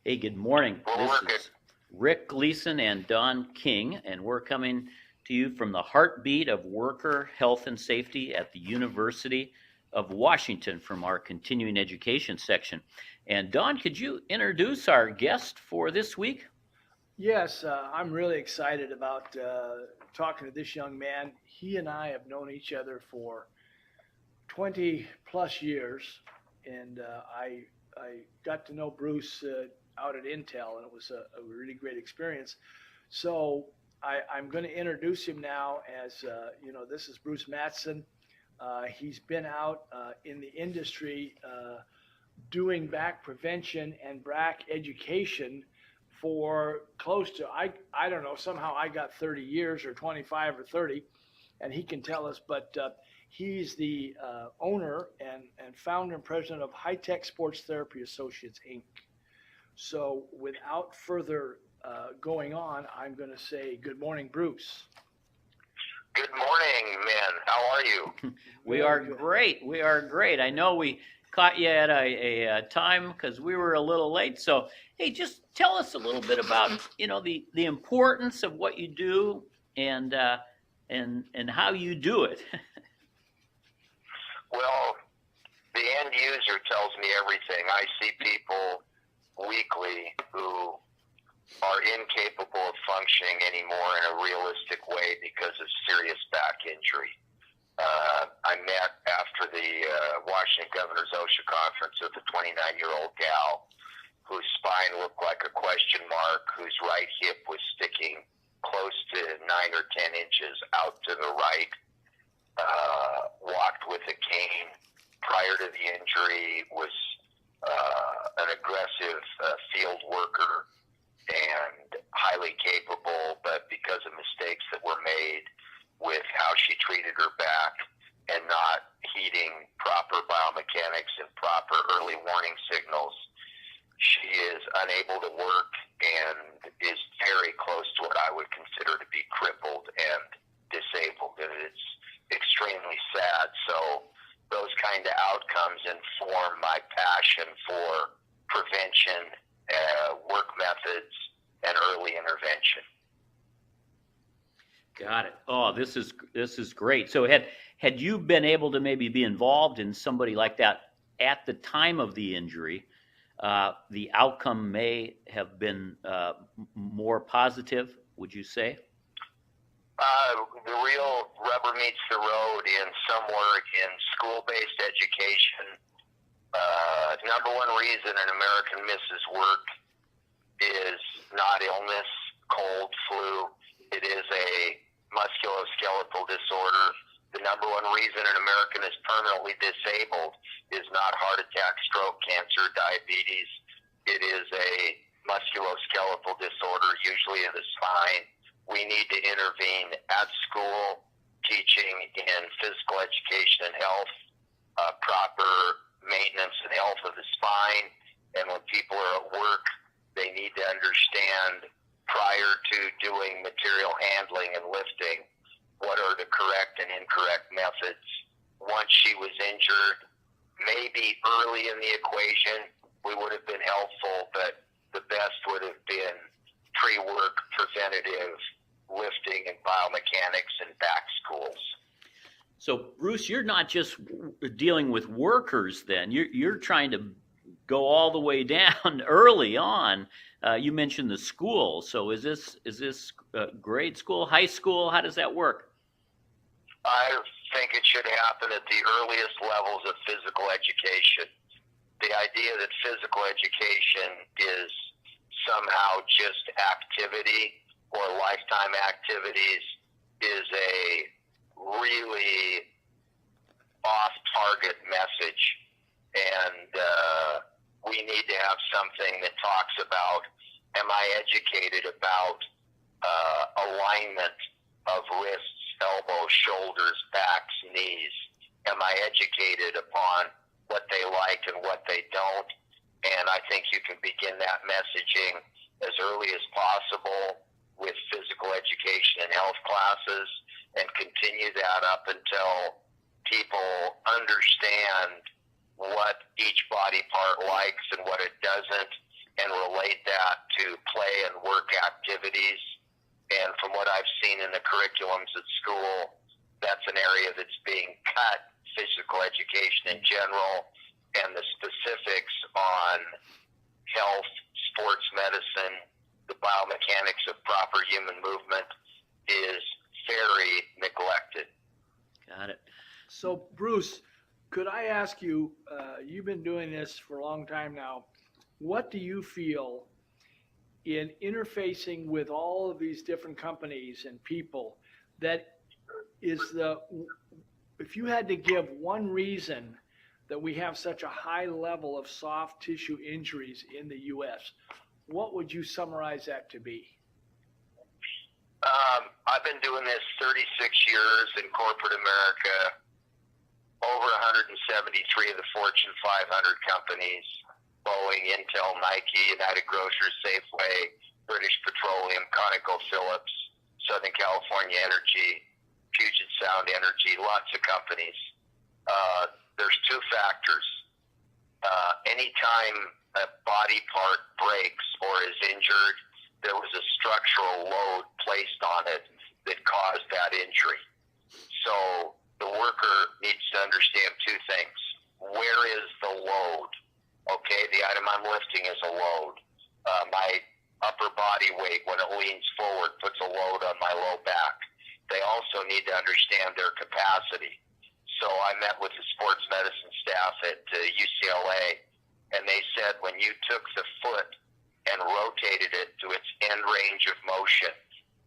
Hey, good morning. We're This working. is Rick Gleason and Don King, and we're coming to you from the heartbeat of worker health and safety at the University of Washington from our continuing education section. And Don, could you introduce our guest for this week? Yes, I'm really excited about talking to this young man. He and I have known each other for 20 plus years, and I got to know Bruce out at Intel, and it was a really great experience. So I'm going to introduce him now as this is Bruce Madsen. He's been out in the industry doing back prevention and back education for close to I don't know, somehow I got 30 years or 25 or 30, and he can tell us. But he's the owner and founder and president of High Tech Sports Therapy Associates Inc. So without further going on, I'm going to say good morning, Bruce. Good morning, men. How are you? We are great. We are great. I know we caught you at a time because we were a little late. So, hey, just tell us a little bit about the importance of what you do and how you do it. Well, the end user tells me everything. I see people weekly who are incapable of functioning anymore in a realistic way because of serious back injury. I met after the Washington Governor's OSHA conference with a 29-year-old gal whose spine looked like a question mark, whose right hip was sticking close to 9 or 10 inches out to the right, walked with a cane. Prior to the injury, was an aggressive field worker and highly capable, but because of mistakes that were made with how she treated her back and not heeding proper biomechanics and proper early warning signals, she is unable to work and is very close to what I would consider to be crippled and disabled. And it's extremely sad. So those kind of outcomes inform my passion for prevention, work methods, and early intervention. Got it. Oh, this is great. So had you been able to maybe be involved in somebody like that at the time of the injury, the outcome may have been more positive, would you say? The real rubber meets the road in some work in school-based education. Number one reason an American misses work is not illness, cold, flu. It is a musculoskeletal disorder. The number one reason an American is permanently disabled is not heart attack, stroke, cancer, diabetes. It is a musculoskeletal disorder, usually in the spine. We need to intervene at school, teaching in physical education and health, proper maintenance and health of the spine. And when people are at work, they need to understand prior to doing material handling and lifting, what are the correct and incorrect methods. Once she was injured, maybe early in the equation, we would have been helpful, but the best would have been pre-work preventative lifting and biomechanics and back schools. So, Bruce, you're not just dealing with workers then. You're trying to go all the way down early on. You mentioned the school. So is this grade school, high school? How does that work? I think it should happen at the earliest levels of physical education. The idea that physical education is somehow just activity or lifetime activities is a really off-target message. And we need to have something that talks about, am I educated about alignment of wrists, elbows, shoulders, backs, knees? Am I educated upon what they like and what they don't? And I think you can begin that messaging as early as possible with physical education and health classes and continue that up until people understand what each body part likes and what it doesn't, and relate that to play and work activities. And from what I've seen in the curriculums at school, that's an area that's being cut, physical education in general, and the specifics on health, sports medicine, the biomechanics of proper human movement is very neglected. Got it. So, Bruce, could I ask you, you've been doing this for a long time now, what do you feel in interfacing with all of these different companies and people that is if you had to give one reason that we have such a high level of soft tissue injuries in the U.S., what would you summarize that to be? I've been doing this 36 years in corporate America, over 173 of the Fortune 500 companies, Boeing, Intel, Nike, United Grocers, Safeway, British Petroleum, ConocoPhillips, Southern California Energy, Puget Sound Energy, lots of companies. There's two factors. Anytime a body part breaks or is injured, there was a structural load placed on it that caused that injury. So the worker needs to understand two things. Where is the load? Okay, the item I'm lifting is a load. My upper body weight, when it leans forward, puts a load on my low back. They also need to understand their capacity. So I met with the sports medicine staff at UCLA, and they said when you took the foot and rotated it to its end range of motion,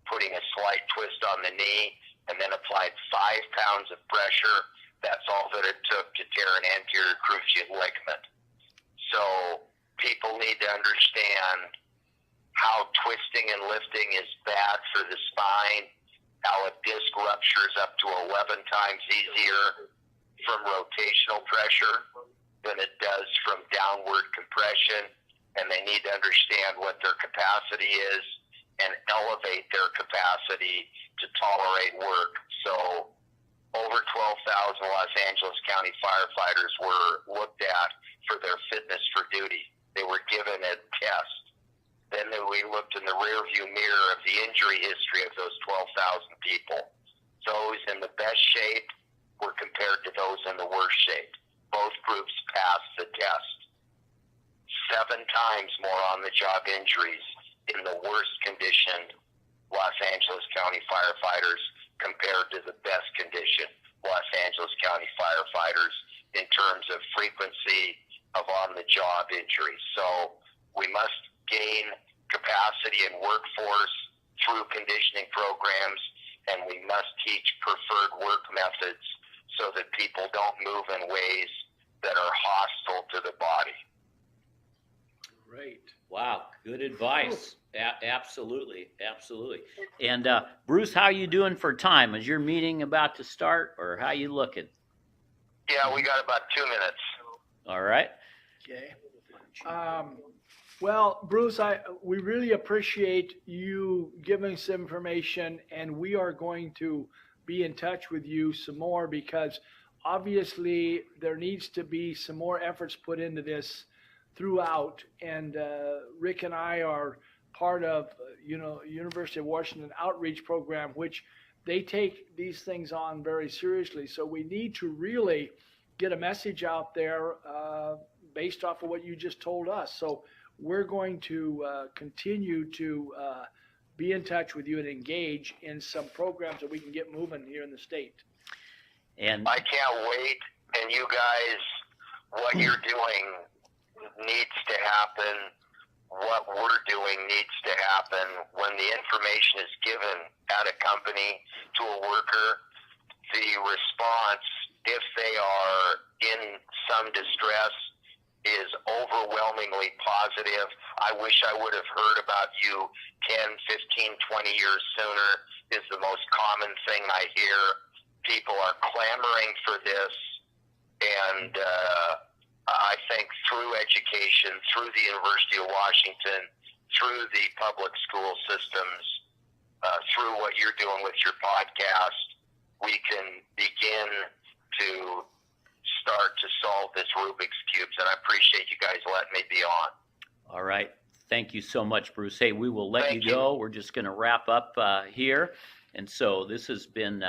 putting a slight twist on the knee, and then applied 5 pounds of pressure, that's all that it took to tear an anterior cruciate ligament. So people need to understand how twisting and lifting is bad for the spine, how a disc ruptures up to 11 times easier from rotational pressure than it does from downward compression, and they need to understand what their capacity is and elevate their capacity to tolerate work. So over 12,000 Los Angeles County firefighters were looked at for their fitness for duty. They were given a test. Then we looked in the rearview mirror of the injury history of those 12,000 people. Those in the best shape were compared to those in the worst shape. Both groups passed the test. 7 times more on-the-job injuries in the worst conditioned Los Angeles County firefighters compared to the best conditioned Los Angeles County firefighters in terms of frequency of on-the-job injuries. So we must gain capacity and workforce through conditioning programs, and we must teach preferred work methods so that people don't move in ways that are hostile to the body. Great. Wow, good advice. Absolutely, absolutely. And Bruce, how you doing for time? Is your meeting about to start, or how you looking? Yeah, we got about 2 minutes. All right. Okay. Well, Bruce, we really appreciate you giving us information, and we are going to be in touch with you some more because obviously there needs to be some more efforts put into this throughout. And Rick and I are part of, University of Washington outreach program, which they take these things on very seriously. So we need to really get a message out there based off of what you just told us. So we're going to continue to be in touch with you and engage in some programs that we can get moving here in the state. And I can't wait. And you guys, what you're doing needs to happen. What we're doing needs to happen. When the information is given at a company to a worker, the response, if they are in some distress, is overwhelmingly positive. I wish I would have heard about you 10, 15, 20 years sooner is the most common thing I hear. People are clamoring for this, and I think through education, through the University of Washington, through the public school systems, through what you're doing with your podcast, we can begin to start to solve this Rubik's Cubes, and I appreciate you guys letting me be on. all right. Thank you so much, Bruce. Hey, we will let Thank you go. We're just going to wrap up here. And so this has been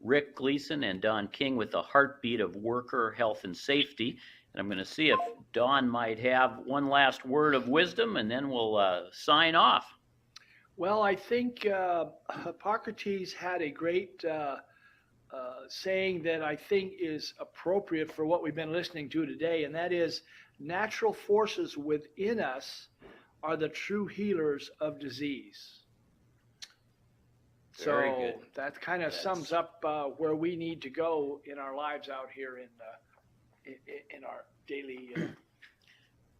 Rick Gleason and Don King with the Heartbeat of Worker Health and Safety. And I'm going to see if Don might have one last word of wisdom, and then we'll sign off. Well, I think Hippocrates had a great saying that I think is appropriate for what we've been listening to today, and that is, natural forces within us are the true healers of disease. Very so good. That kind of sums up where we need to go in our lives out here in our daily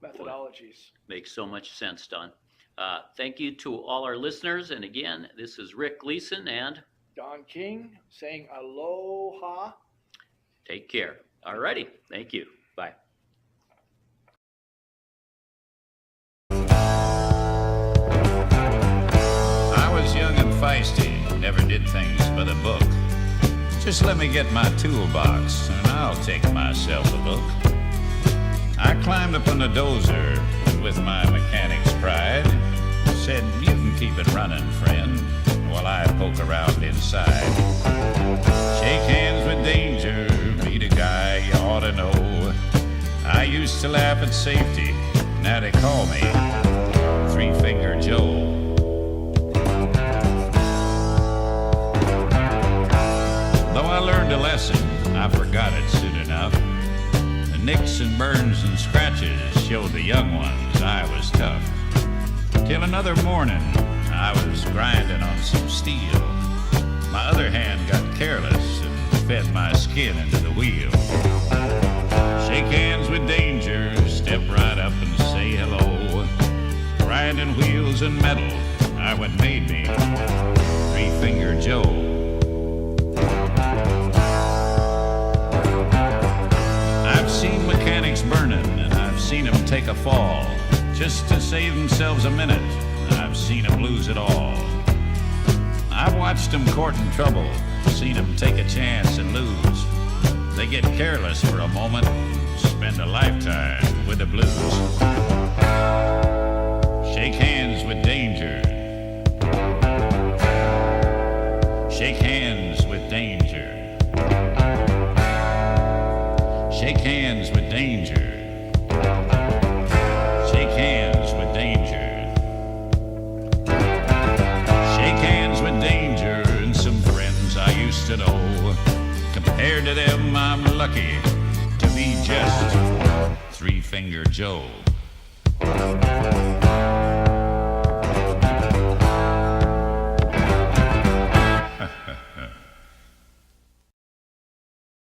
methodologies. Makes so much sense, Don. Thank you to all our listeners. And again, this is Rick Gleason and Don King saying aloha. take care. All righty. Thank you. Bye. I was young and feisty, never did things by the book. Just let me get my toolbox and I'll take myself a look. I climbed up on the dozer and with my mechanic's pride said, you can keep it running, friend, while I poke around inside. Shake hands with danger, meet a guy you ought to know. I used to laugh at safety, now they call me Three-Finger Joe. Though I learned a lesson, I forgot it soon enough. The nicks and burns and scratches showed the young ones I was tough. Till another morning, I was grinding on some steel. My other hand got careless and fed my skin into the wheel. Shake hands with danger, step right up and say hello. Grinding wheels and metal are what made me Three-Finger Joe. I've seen mechanics burning and I've seen them take a fall just to save themselves a minute. I've seen them lose it all. I've watched them courting trouble, seen them take a chance and lose. They get careless for a moment, spend a lifetime with the blues. Shake hands with danger. Shake hands with danger. Shake hands with danger. Shake hands with danger. Shake hands with danger and some friends I used to know. Compared to them, I'm lucky to be just Three-Finger Joe.